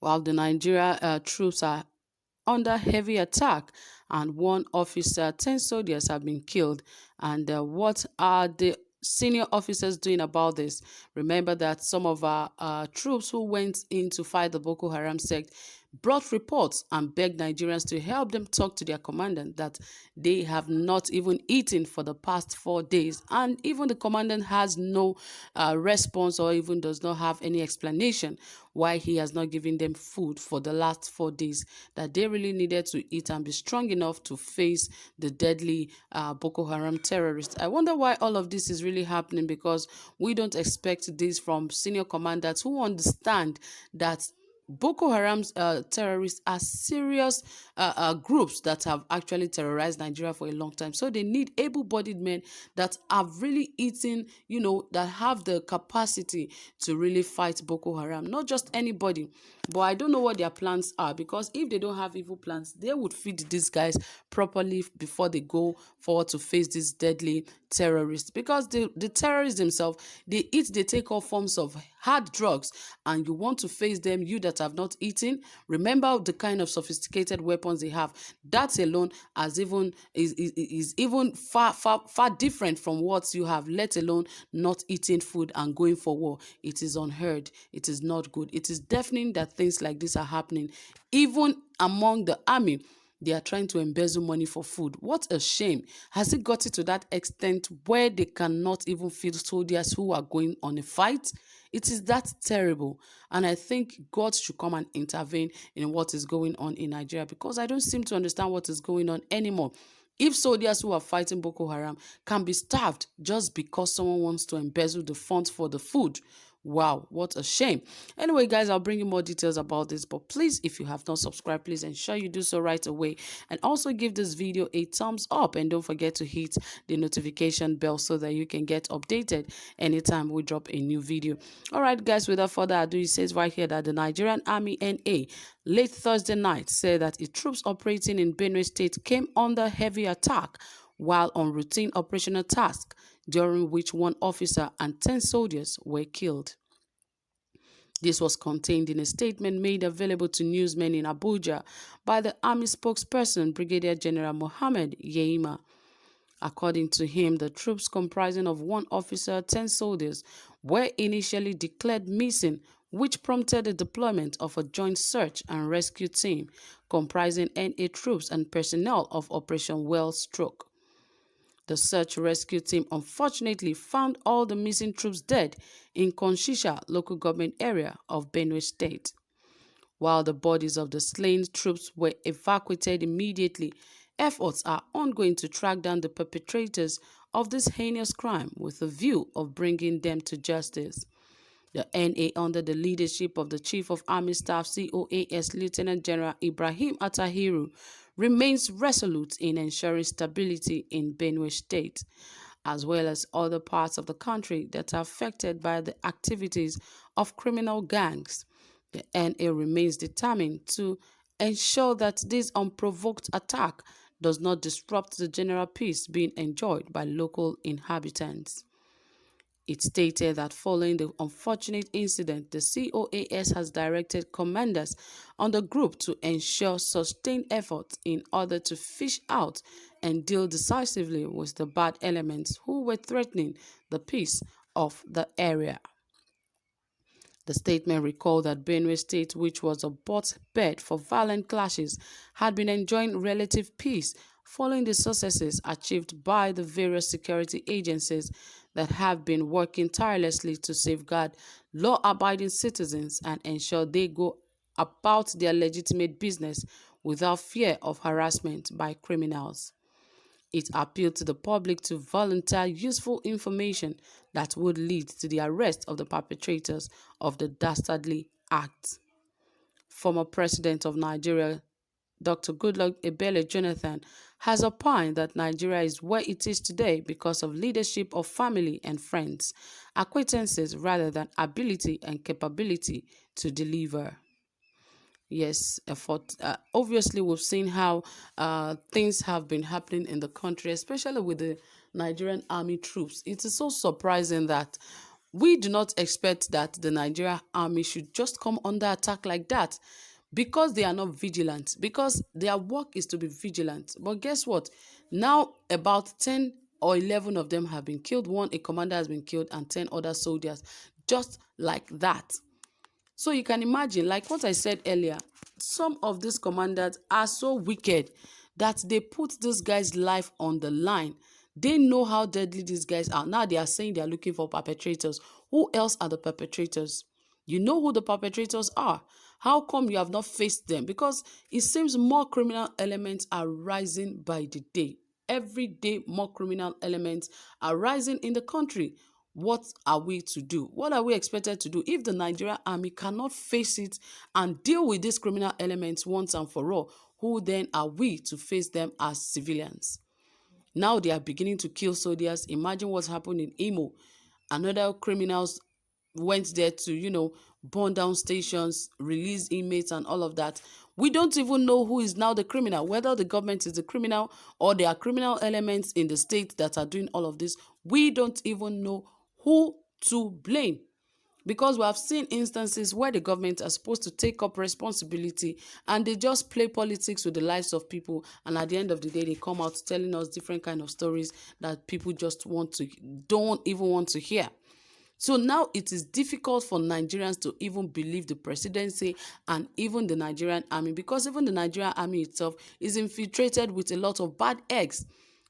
while the Nigeria troops are under heavy attack and one officer, 10 soldiers have been killed. And what are the senior officers doing about this? Remember that some of our troops who went in to fight the Boko Haram sect brought reports and begged Nigerians to help them talk to their commandant that they have not even eaten for the past 4 days. And even the commandant has no response or even does not have any explanation why he has not given them food for the last 4 days, that they really needed to eat and be strong enough to face the deadly Boko Haram terrorists. I wonder why all of this is really happening, because we don't expect this from senior commanders who understand that Boko Haram's terrorists are serious groups that have actually terrorized Nigeria for a long time. So they need able-bodied men that have really eaten, that have the capacity to really fight Boko Haram. Not just anybody. But I don't know what their plans are, because if they don't have evil plans, they would feed these guys properly before they go forward to face these deadly terrorists. Because the terrorists themselves, they take all forms of hard drugs, and you want to face them, you that have not eaten. Remember the kind of sophisticated weapons they have. That alone is even far different from what you have, let alone not eating food and going for war. It is unheard. It is not good. It is deafening that things like this are happening. Even among the army, they are trying to embezzle money for food. What a shame. Has it gotten to that extent where they cannot even feed soldiers who are going on a fight? It is that terrible. And I think God should come and intervene in what is going on in Nigeria, because I don't seem to understand what is going on anymore. If soldiers who are fighting Boko Haram can be starved just because someone wants to embezzle the funds for the food, wow, what a shame. Anyway, guys, I'll bring you more details about this, but please, if you have not subscribed, please ensure you do so right away, and also give this video a thumbs up, and don't forget to hit the notification bell so that you can get updated anytime we drop a new video. All right, guys, without further ado, it says right here that the Nigerian Army NA late Thursday night said that its troops operating in Benue State came under heavy attack while on routine operational task, during which one officer and 10 soldiers were killed. This was contained in a statement made available to newsmen in Abuja by the Army spokesperson, Brigadier General Mohammed Yeima. According to him, the troops, comprising of one officer, 10 soldiers, were initially declared missing, which prompted the deployment of a joint search and rescue team comprising NA troops and personnel of Operation Wellstroke. The search rescue team unfortunately found all the missing troops dead in Konshisha local government area of Benue State. While the bodies of the slain troops were evacuated immediately, efforts are ongoing to track down the perpetrators of this heinous crime with a view of bringing them to justice. The NA, under the leadership of the Chief of Army Staff COAS Lieutenant General Ibrahim Atahiru, remains resolute in ensuring stability in Benue State, as well as other parts of the country that are affected by the activities of criminal gangs. The NA remains determined to ensure that this unprovoked attack does not disrupt the general peace being enjoyed by local inhabitants. It stated that following the unfortunate incident, the COAS has directed commanders on the group to ensure sustained efforts in order to fish out and deal decisively with the bad elements who were threatening the peace of the area. The statement recalled that Benue State, which was a hotbed for violent clashes, had been enjoying relative peace following the successes achieved by the various security agencies that have been working tirelessly to safeguard law-abiding citizens and ensure they go about their legitimate business without fear of harassment by criminals. It appealed to the public to volunteer useful information that would lead to the arrest of the perpetrators of the dastardly act. Former President of Nigeria, Dr. Goodluck Ebele Jonathan, has opined that Nigeria is where it is today because of leadership of family and friends, acquaintances rather than ability and capability to deliver. Yes, obviously we've seen how things have been happening in the country, especially with the Nigerian army troops. It is so surprising that We do not expect that the Nigerian army should just come under attack like that because they are not vigilant, because their work is to be vigilant. But guess what? Now about 10 or 11 of them have been killed. One, a commander has been killed, and 10 other soldiers, just like that. So you can imagine, like what I said earlier, some of these commanders are so wicked that they put this guy's life on the line. They know how deadly these guys are. Now they are saying they are looking for perpetrators. Who else are the perpetrators? You know who the perpetrators are. How come you have not faced them? Because it seems more criminal elements are rising by the day. Every day, more criminal elements are rising in the country. What are we to do? What are we expected to do if the Nigerian army cannot face it and deal with these criminal elements once and for all? Who then are we to face them as civilians? Now they are beginning to kill soldiers. Imagine what's happened in Imo. Another criminals went there to, burn down stations, release inmates and all of that. We don't even know who is now the criminal, whether the government is the criminal or there are criminal elements in the state that are doing all of this. We don't even know who to blame, because we have seen instances where the government are supposed to take up responsibility and they just play politics with the lives of people, and at the end of the day they come out telling us different kind of stories that people just don't even want to hear. So now it is difficult for Nigerians to even believe the presidency and even the Nigerian army, because even the Nigerian army itself is infiltrated with a lot of bad eggs.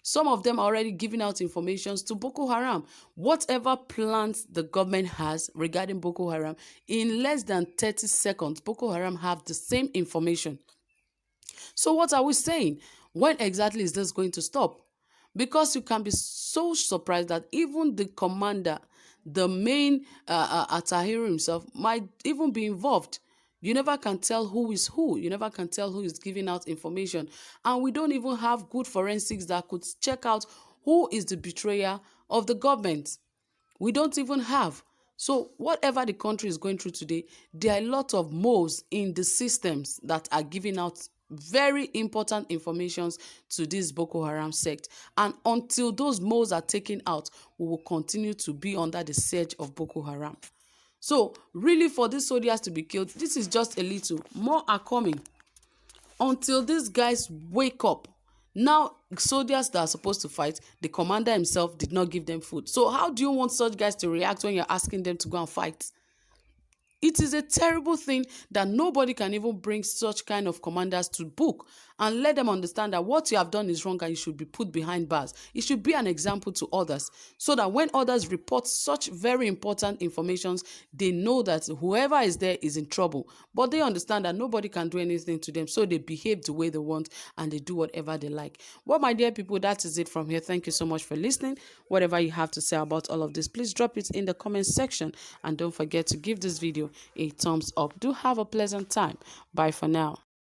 Some of them are already giving out information to Boko Haram. Whatever plans the government has regarding Boko Haram, in less than 30 seconds, Boko Haram have the same information. So what are we saying? When exactly is this going to stop? Because you can be so surprised that even the commander, the main Atahiru himself, might even be involved. You never can tell who is who. You never can tell who is giving out information. And we don't even have good forensics that could check out who is the betrayer of the government. We don't even have. So whatever the country is going through today, there are a lot of moles in the systems that are giving out very important informations to this Boko Haram sect. And until those moles are taken out, we will continue to be under the siege of Boko Haram. So really, for these soldiers to be killed, this is just a little. More are coming. Until these guys wake up. Now, soldiers that are supposed to fight, the commander himself did not give them food. So how do you want such guys to react when you're asking them to go and fight? It is a terrible thing that nobody can even bring such kind of commanders to book and let them understand that what you have done is wrong and you should be put behind bars. It should be an example to others, so that when others report such very important informations, they know that whoever is there is in trouble. But they understand that nobody can do anything to them, so they behave the way they want and they do whatever they like. Well, my dear people, that is it from here. Thank you so much for listening. Whatever you have to say about all of this, please drop it in the comment section, and don't forget to give this video a thumbs up. Do have a pleasant time. Bye for now.